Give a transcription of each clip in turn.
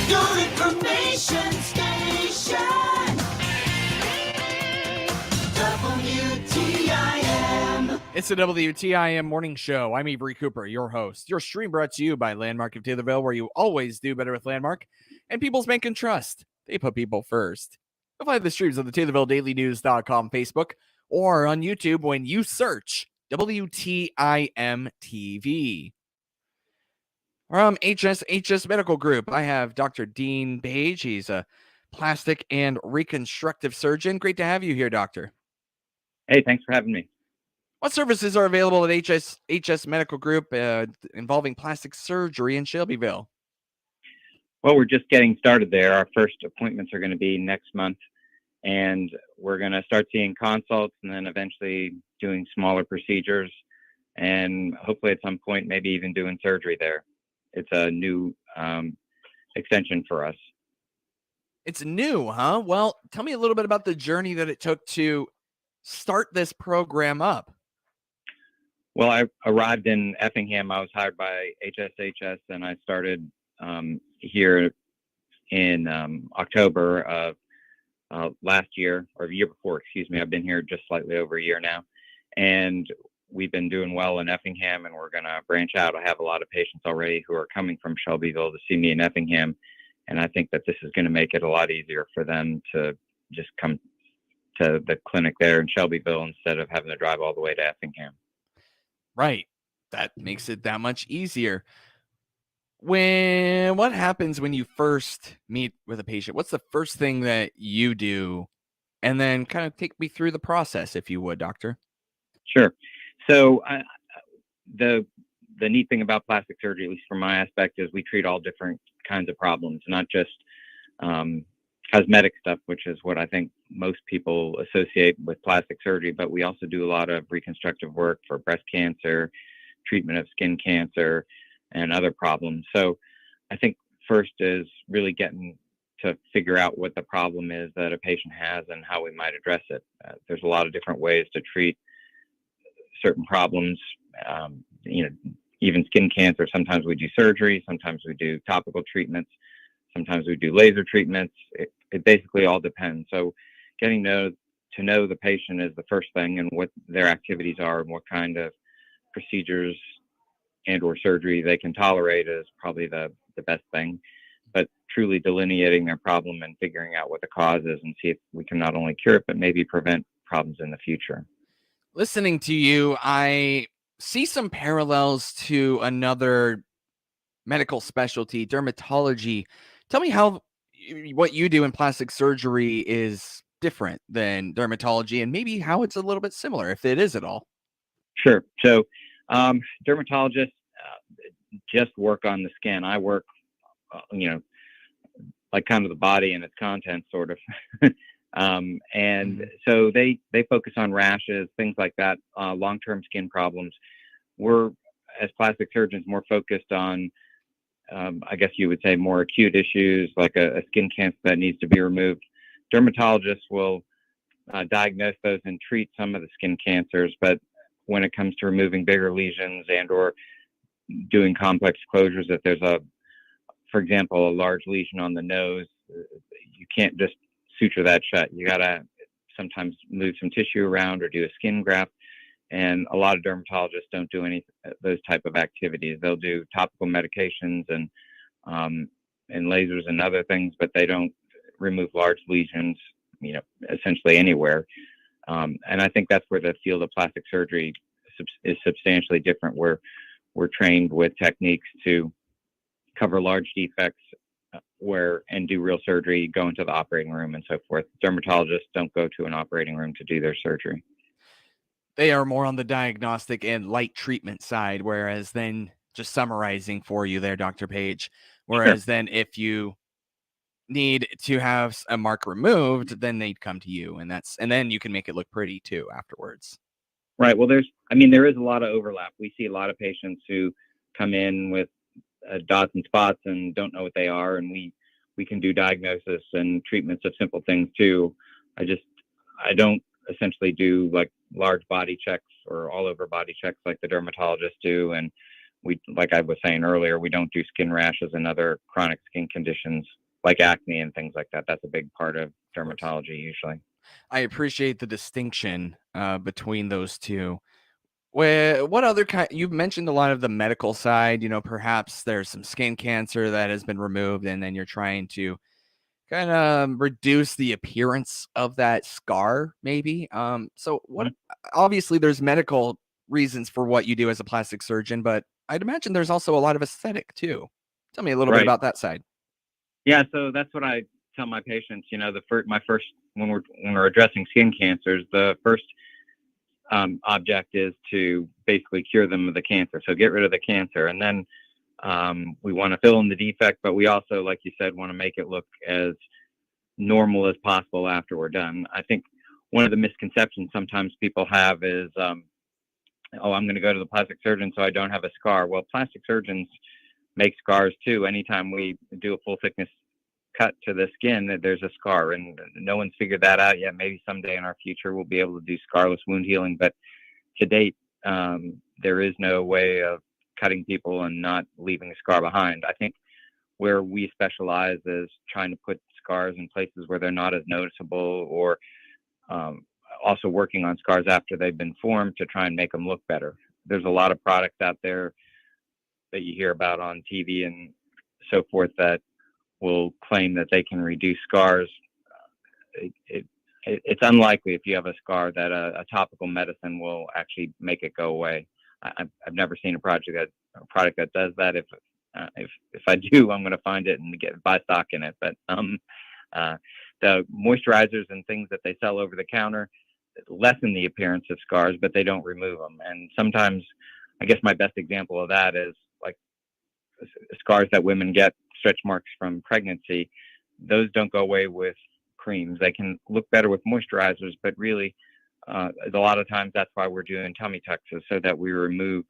Your information station. WTIM. It's the WTIM Morning Show. I'm Avery Cooper, your host. Your stream brought to you by Landmark of Taylorville, where you always do better with Landmark. And People's Bank and Trust. They put people first. You'll find the streams on the TaylorvilleDailyNews.com Facebook or on YouTube when you search WTIM TV. From HSHS Medical Group, I have Dr. Dean Page. He's a plastic and reconstructive surgeon. Great to have you here, doctor. Hey, thanks for having me. What services are available at HSHS Medical Group involving plastic surgery in Shelbyville? Well, we're just getting started there. Our first appointments are going to be next month, and we're going to start seeing consults and then eventually doing smaller procedures, and hopefully at some point maybe even doing surgery there. It's a new extension for us. It's new, huh? Well, tell me a little bit about the journey that it took to start this program up. Well, I arrived in Effingham. I was hired by HSHS, and I started here in October of last year, or the year before, excuse me. I've been here just slightly over a year now, and we've been doing well in Effingham, and we're going to branch out. I have a lot of patients already who are coming from Shelbyville to see me in Effingham, and I think that this is going to make it a lot easier for them to just come to the clinic there in Shelbyville instead of having to drive all the way to Effingham. Right. That makes it that much easier. What happens when you first meet with a patient? What's the first thing that you do? And then kind of take me through the process, if you would, doctor. Sure. So the neat thing about plastic surgery, at least from my aspect, is we treat all different kinds of problems, not just cosmetic stuff, which is what I think most people associate with plastic surgery, but we also do a lot of reconstructive work for breast cancer, treatment of skin cancer, and other problems. So I think first is really getting to figure out what the problem is that a patient has and how we might address it. There's a lot of different ways to treat certain problems. Even skin cancer, sometimes we do surgery, sometimes we do topical treatments, sometimes we do laser treatments. It basically all depends. So getting to know the patient is the first thing, and what their activities are and what kind of procedures and or surgery they can tolerate is probably the best thing. But truly delineating their problem and figuring out what the cause is and see if we can not only cure it, but maybe prevent problems in the future. Listening to you, I see some parallels to another medical specialty, dermatology. Tell me how what you do in plastic surgery is different than dermatology, and maybe how it's a little bit similar, if it is at all. Sure. So dermatologists just work on the skin. I work, like kind of the body and its contents, sort of. So they focus on rashes, things like that, long-term skin problems. We're, as plastic surgeons, more focused on, I guess you would say, more acute issues, like a skin cancer that needs to be removed. Dermatologists will diagnose those and treat some of the skin cancers, but when it comes to removing bigger lesions and or doing complex closures, if there's for example, a large lesion on the nose, you can't just suture that shut. You got to sometimes move some tissue around or do a skin graft. And a lot of dermatologists don't do any those type of activities. They'll do topical medications and lasers and other things, but they don't remove large lesions, essentially anywhere. And I think that's where the field of plastic surgery is substantially different. We're trained with techniques to cover large defects and do real surgery, go into the operating room and so forth. Dermatologists don't go to an operating room to do their surgery. They are more on the diagnostic and light treatment side, whereas then, just summarizing for you there, Dr. Page, whereas Sure. then if you need to have a mark removed, then they'd come to you, and then you can make it look pretty too afterwards. Right. Well, there is a lot of overlap. We see a lot of patients who come in with dots and spots and don't know what they are, and we can do diagnosis and treatments of simple things too. I don't essentially do like large body checks or all over body checks like the dermatologists do, and we, like I was saying earlier, we don't do skin rashes and other chronic skin conditions like acne and things like that. That's a big part of dermatology usually. I appreciate the distinction between those two. What other kind? You've mentioned a lot of the medical side. Perhaps there's some skin cancer that has been removed, and then you're trying to kind of reduce the appearance of that scar, maybe. So what? Obviously, there's medical reasons for what you do as a plastic surgeon, but I'd imagine there's also a lot of aesthetic too. Tell me a little bit Right. about that side. Yeah, so that's what I tell my patients. My first when we're addressing skin cancers, the first object is to basically cure them of the cancer. So get rid of the cancer, and then we want to fill in the defect, but we also, like you said, want to make it look as normal as possible after we're done. I think one of the misconceptions sometimes people have is, I'm going to go to the plastic surgeon so I don't have a scar. Well, plastic surgeons make scars too. Anytime we do a full thickness cut to the skin, there's a scar, and no one's figured that out yet. Maybe someday in our future we'll be able to do scarless wound healing, but to date, there is no way of cutting people and not leaving a scar behind. I think where we specialize is trying to put scars in places where they're not as noticeable, or also working on scars after they've been formed to try and make them look better. There's a lot of products out there that you hear about on TV and so forth that will claim that they can reduce scars. It's unlikely, if you have a scar, that a topical medicine will actually make it go away. I've never seen a product that does that. If I do, I'm going to find it and buy stock in it. But the moisturizers and things that they sell over the counter lessen the appearance of scars, but they don't remove them. And sometimes, I guess my best example of that is like scars that women get, stretch marks from pregnancy. Those don't go away with creams. They can look better with moisturizers, but really, a lot of times that's why we're doing tummy tucks, so that we remove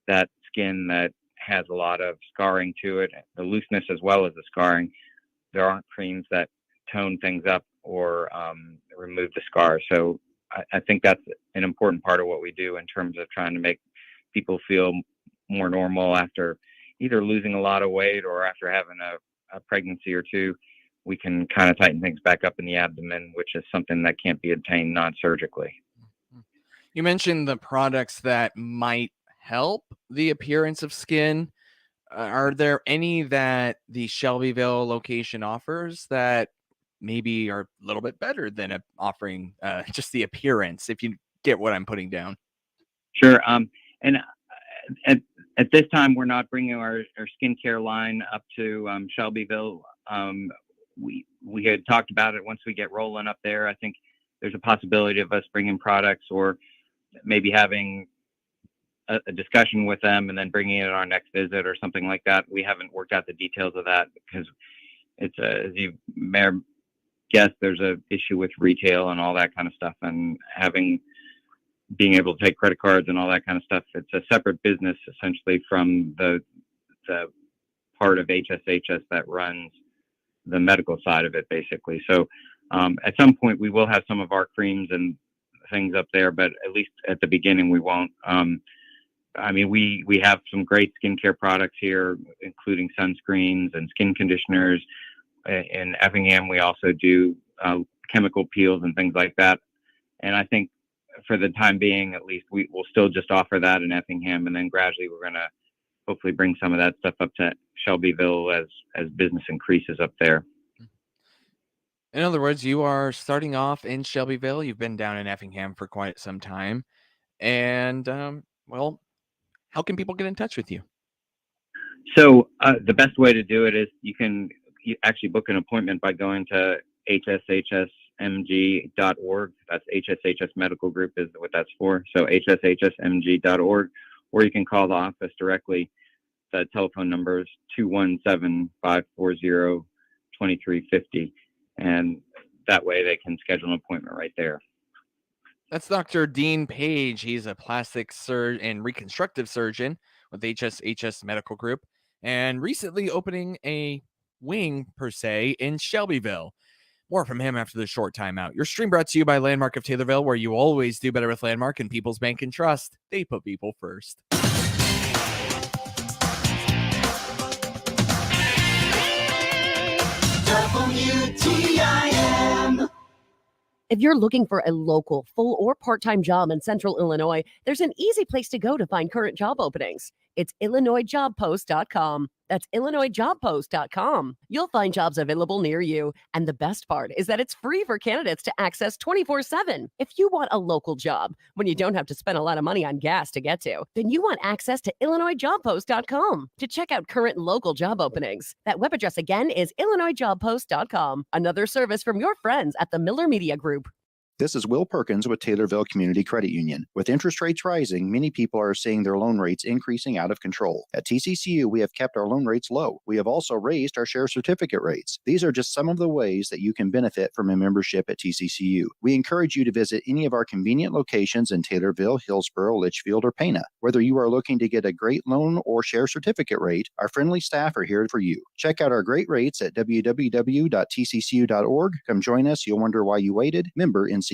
that skin that has a lot of scarring to it, the looseness as well as the scarring. There aren't creams that tone things up or remove the scar. So I think that's an important part of what we do in terms of trying to make people feel more normal after either losing a lot of weight or after having a pregnancy or two. We can kind of tighten things back up in the abdomen, which is something that can't be obtained non-surgically. You mentioned the products that might help the appearance of skin. Are there any that the Shelbyville location offers that maybe are a little bit better than offering just the appearance, if you get what I'm putting down? Sure. And at this time, we're not bringing our skincare line up to Shelbyville. We had talked about it once we get rolling up there. I think there's a possibility of us bringing products, or maybe having a discussion with them and then bringing it at our next visit or something like that. We haven't worked out the details of that because it's as you may have guessed, there's a issue with retail and all that kind of stuff, and being able to take credit cards and all that kind of stuff. It's a separate business essentially from the part of HSHS that runs the medical side of it, basically. So at some point we will have some of our creams and things up there, but at least at the beginning we won't. I mean, we have some great skincare products here, including sunscreens and skin conditioners. In Effingham, we also do chemical peels and things like that. And I think for the time being, at least, we will still just offer that in Effingham, and then gradually we're going to hopefully bring some of that stuff up to Shelbyville as business increases up there. In other words, you are starting off in Shelbyville. You've been down in Effingham for quite some time. And, well, how can people get in touch with you? So the best way to do it is you actually book an appointment by going to HSHSMG.org. That's HSHS Medical Group is what that's for. So HSHSMG.org, or you can call the office directly. The telephone number is 217-540-2350. And that way they can schedule an appointment right there. That's Dr. Dean Page. He's a plastic surgeon and reconstructive surgeon with HSHS Medical Group, and recently opening a wing, per se, in Shelbyville. More from him after the short timeout. Your stream brought to you by Landmark of Taylorville, where you always do better with Landmark and People's Bank and Trust. They put people first. If you're looking for a local, full or part-time job in Central Illinois, there's an easy place to go to find current job openings. It's IllinoisJobPost.com. That's IllinoisJobPost.com. You'll find jobs available near you. And the best part is that it's free for candidates to access 24/7. If you want a local job when you don't have to spend a lot of money on gas to get to, then you want access to IllinoisJobPost.com to check out current local job openings. That web address again is IllinoisJobPost.com. Another service from your friends at the Miller Media Group. This is Will Perkins with Taylorville Community Credit Union. With interest rates rising, many people are seeing their loan rates increasing out of control. At TCCU, we have kept our loan rates low. We have also raised our share certificate rates. These are just some of the ways that you can benefit from a membership at TCCU. We encourage you to visit any of our convenient locations in Taylorville, Hillsborough, Litchfield, or Pana. Whether you are looking to get a great loan or share certificate rate, our friendly staff are here for you. Check out our great rates at www.tccu.org. Come join us. You'll wonder why you waited. Member NCUA.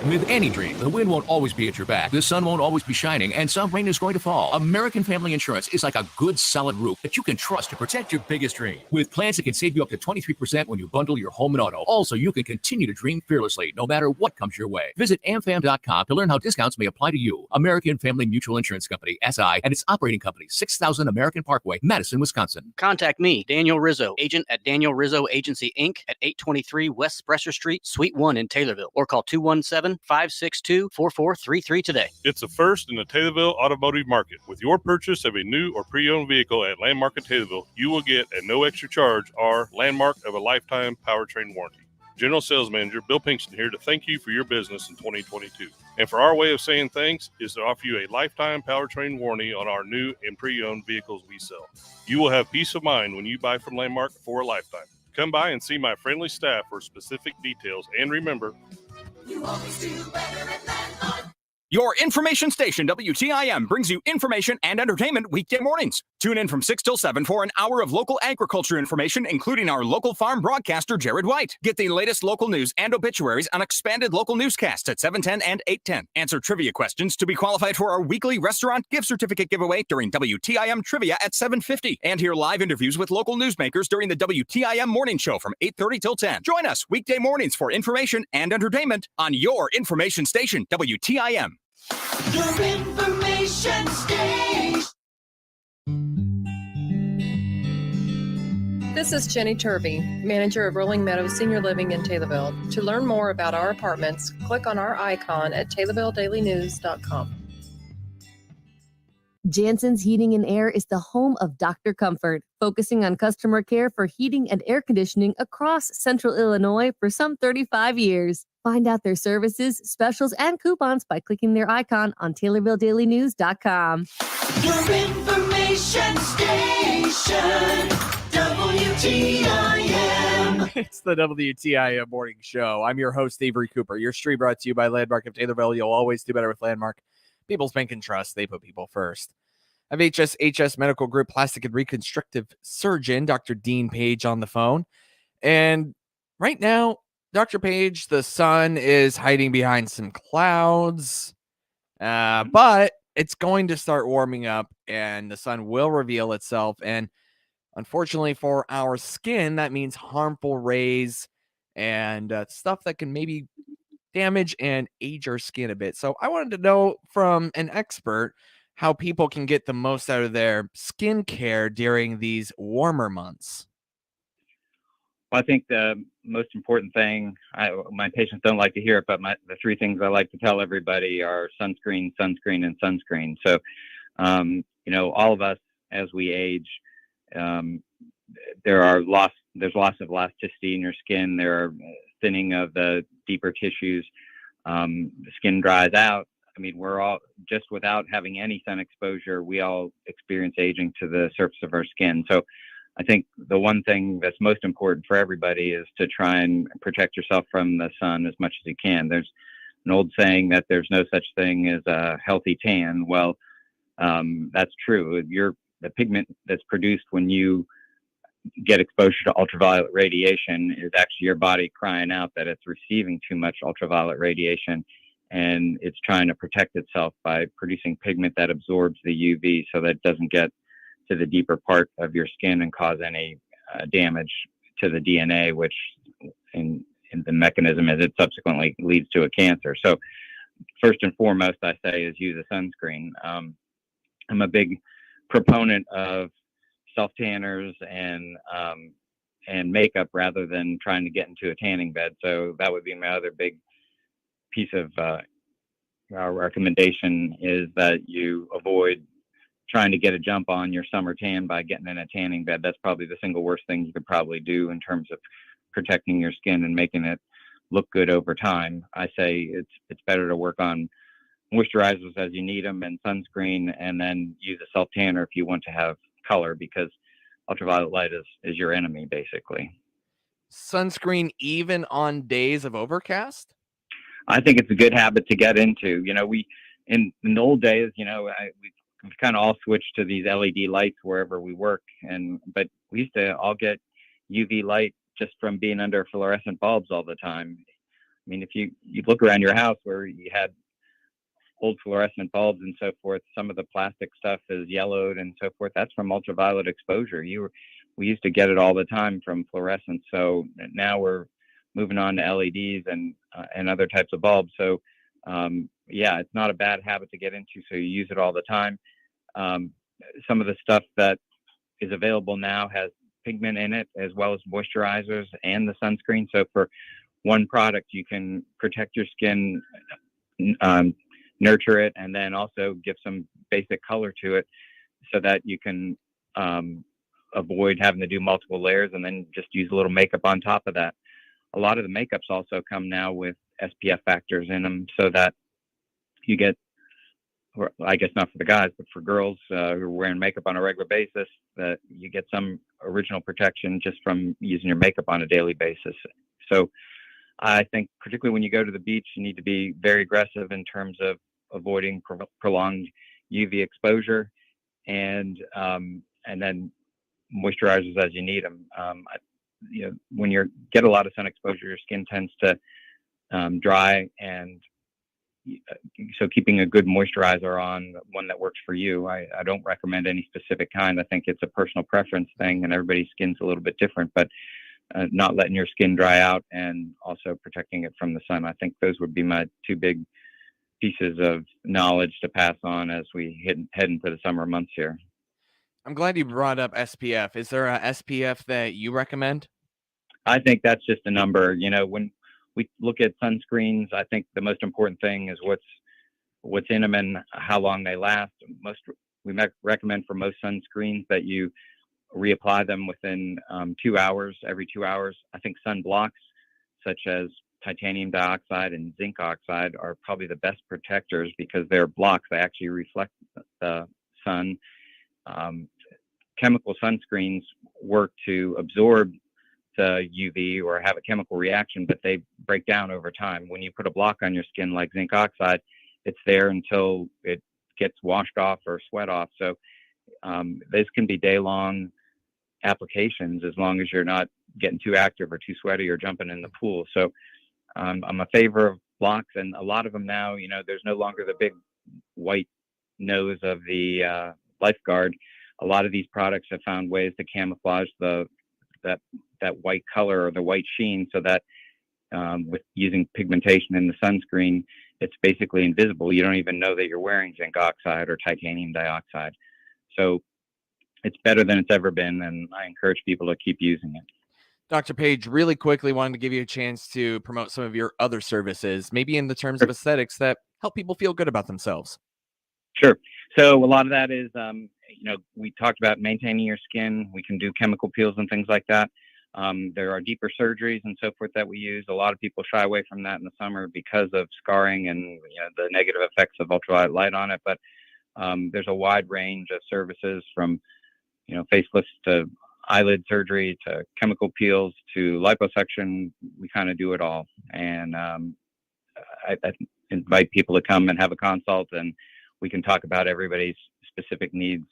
With any dream, the wind won't always be at your back, the sun won't always be shining, and some rain is going to fall. American Family Insurance is like a good, solid roof that you can trust to protect your biggest dream. With plans that can save you up to 23% when you bundle your home and auto. Also, you can continue to dream fearlessly no matter what comes your way. Visit amfam.com to learn how discounts may apply to you. American Family Mutual Insurance Company, SI, and its operating company, 6000 American Parkway, Madison, Wisconsin. Contact me, Daniel Rizzo, agent at Daniel Rizzo Agency, Inc. at 823 West Spresser Street, Suite 1 in Taylorville, or call 217-562-4433 today. It's a first in the Taylorville automotive market. With your purchase of a new or pre-owned vehicle at Landmark in Taylorville, you will get at no extra charge our Landmark of a lifetime powertrain warranty. General Sales Manager Bill Pinkston here to thank you for your business in 2022. And for our way of saying thanks is to offer you a lifetime powertrain warranty on our new and pre-owned vehicles we sell. You will have peace of mind when you buy from Landmark for a lifetime. Come by and see my friendly staff for specific details. And remember, You always do better at Landmark. Your information station, WTIM, brings you information and entertainment weekday mornings. Tune in from 6 till 7 for an hour of local agriculture information, including our local farm broadcaster, Jared White. Get the latest local news and obituaries on expanded local newscasts at 7:10 and 8:10. Answer trivia questions to be qualified for our weekly restaurant gift certificate giveaway during WTIM Trivia at 7:50. And hear live interviews with local newsmakers during the WTIM Morning Show from 8:30 till 10. Join us weekday mornings for information and entertainment on your information station, WTIM. Your information station. This is Jenny Turvey, manager of Rolling Meadows Senior Living in Taylorville. To learn more about our apartments, click on our icon at TaylorvilleDailyNews.com. Jansen's Heating and Air is the home of Dr. Comfort, focusing on customer care for heating and air conditioning across Central Illinois for some 35 years. Find out their services, specials, and coupons by clicking their icon on TaylorvilleDailyNews.com. Your information station. WTIM. It's the WTIM Morning Show. I'm your host, Avery Cooper. Your stream brought to you by Landmark of Taylorville. You'll always do better with Landmark. People's Bank and Trust. They put people first. I have HSHS Medical Group Plastic and Reconstructive Surgeon, Dr. Dean Page, on the phone. And right now, Dr. Page, the sun is hiding behind some clouds, but it's going to start warming up and the sun will reveal itself. And unfortunately for our skin, that means harmful rays and stuff that can maybe damage and age our skin a bit. So I wanted to know from an expert how people can get the most out of their skin care during these warmer months. Well, I think the most important thing, my patients don't like to hear it, but the three things I like to tell everybody are sunscreen, sunscreen, and sunscreen. So, all of us as we age, there's loss of elasticity in your skin. There are thinning of the deeper tissues. The skin dries out. I mean, we're all, just without having any sun exposure, we all experience aging to the surface of our skin. So I think the one thing that's most important for everybody is to try and protect yourself from the sun as much as you can. There's an old saying that there's no such thing as a healthy tan. Well, that's true. The pigment that's produced when you get exposure to ultraviolet radiation is actually your body crying out that it's receiving too much ultraviolet radiation, and it's trying to protect itself by producing pigment that absorbs the UV so that it doesn't get to the deeper part of your skin and cause any damage to the DNA, which the mechanism is it subsequently leads to a cancer. So first and foremost, I say is use a sunscreen. I'm a big proponent of self tanners and makeup rather than trying to get into a tanning bed. So that would be my other big piece of our recommendation, is that you avoid trying to get a jump on your summer tan by getting in a tanning bed. That's probably the single worst thing you could probably do in terms of protecting your skin and making it look good over time. I say it's better to work on moisturizers as you need them and sunscreen, and then use a self tanner if you want to have color, because ultraviolet light is your enemy, basically. Sunscreen even on days of overcast? I think it's a good habit to get into. We in the old days, we've kind of all switched to these LED lights wherever we work, but we used to all get UV light just from being under fluorescent bulbs all the time. I mean, if you look around your house where you had old fluorescent bulbs and so forth, some of the plastic stuff is yellowed and so forth. That's from ultraviolet exposure. We used to get it all the time from fluorescence. So now we're moving on to LEDs and other types of bulbs. So it's not a bad habit to get into. So you use it all the time. Some of the stuff that is available now has pigment in it, as well as moisturizers and the sunscreen. So for one product, you can protect your skin, nurture it, and then also give some basic color to it, so that you can avoid having to do multiple layers and then just use a little makeup on top of that. A lot of the makeups also come now with SPF factors in them, so that you get, or I guess not for the guys, but for girls who are wearing makeup on a regular basis, that you get some original protection just from using your makeup on a daily basis. So I think particularly when you go to the beach, you need to be very aggressive in terms of avoiding prolonged UV exposure, and then moisturizers as you need them. When you get a lot of sun exposure, your skin tends to dry, and so keeping a good moisturizer on, one that works for you. I don't recommend any specific kind. I think it's a personal preference thing, and everybody's skin's a little bit different, but not letting your skin dry out and also protecting it from the sun. I think those would be my two big pieces of knowledge to pass on as we head into the summer months here. I'm glad you brought up SPF. Is there a SPF that you recommend? I think that's just a number. When we look at sunscreens, I think the most important thing is what's in them and how long they last. We recommend for most sunscreens that you reapply them within 2 hours, every 2 hours. I think sunblocks such as titanium dioxide and zinc oxide are probably the best protectors, because they're blocks. They actually reflect the sun. Chemical sunscreens work to absorb the UV or have a chemical reaction, but they break down over time. When you put a block on your skin like zinc oxide, it's there until it gets washed off or sweat off. So this can be day-long applications, as long as you're not getting too active or too sweaty or jumping in the pool. So I'm a favor of blocks, and a lot of them now, there's no longer the big white nose of the lifeguard. A lot of these products have found ways to camouflage that white color or the white sheen, so that with using pigmentation in the sunscreen, it's basically invisible. You don't even know that you're wearing zinc oxide or titanium dioxide. So it's better than it's ever been, and I encourage people to keep using it. Dr. Page, really quickly wanted to give you a chance to promote some of your other services, maybe in the terms of aesthetics, that help people feel good about themselves. Sure. So a lot of that is, we talked about maintaining your skin. We can do chemical peels and things like that. There are deeper surgeries and so forth that we use. A lot of people shy away from that in the summer because of scarring and the negative effects of ultraviolet light on it. But there's a wide range of services, from facelifts to eyelid surgery to chemical peels to liposuction. We kind of do it all. And I invite people to come and have a consult, and we can talk about everybody's specific needs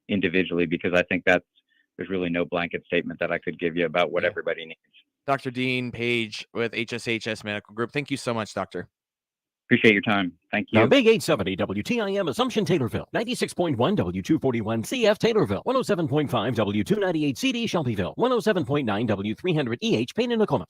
individually, because I think there's really no blanket statement that I could give you about what everybody needs. Dr. Dean Page with HSHS Medical Group. Thank you so much, doctor. Appreciate your time. Thank you. The Big 870 WTIM Assumption Taylorville, 96.1 W241 CF Taylorville, 107.5 W298 CD Shelbyville, 107.9 W300 EH Payne and Nokomis.